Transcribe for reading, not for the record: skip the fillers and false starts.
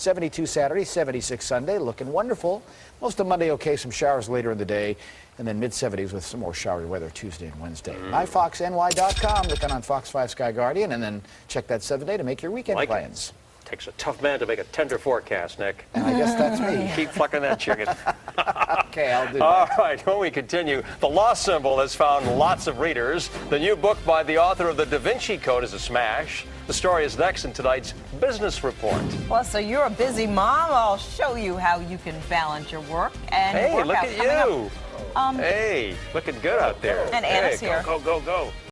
72 Saturday, 76 Sunday, looking wonderful. Most of Monday okay, some showers later in the day, and then mid-70s with some more showery weather Tuesday and Wednesday. MyFoxNY.com, look on Fox 5 Sky Guardian, and then check that 7-day to make your weekend plans. Takes a tough man to make a tender forecast, Nick. And I guess that's me. Keep plucking that chicken. Okay, I'll do that. All right, when we continue, The Lost Symbol has found lots of readers. The new book by the author of The Da Vinci Code is a smash. The story is next in tonight's Business Report. Well, so you're a busy mom. I'll show you how you can balance your work and Hey, your look workouts at you. coming up. Hey, looking good out there. And Anna's hey, here. Go, go, go, go.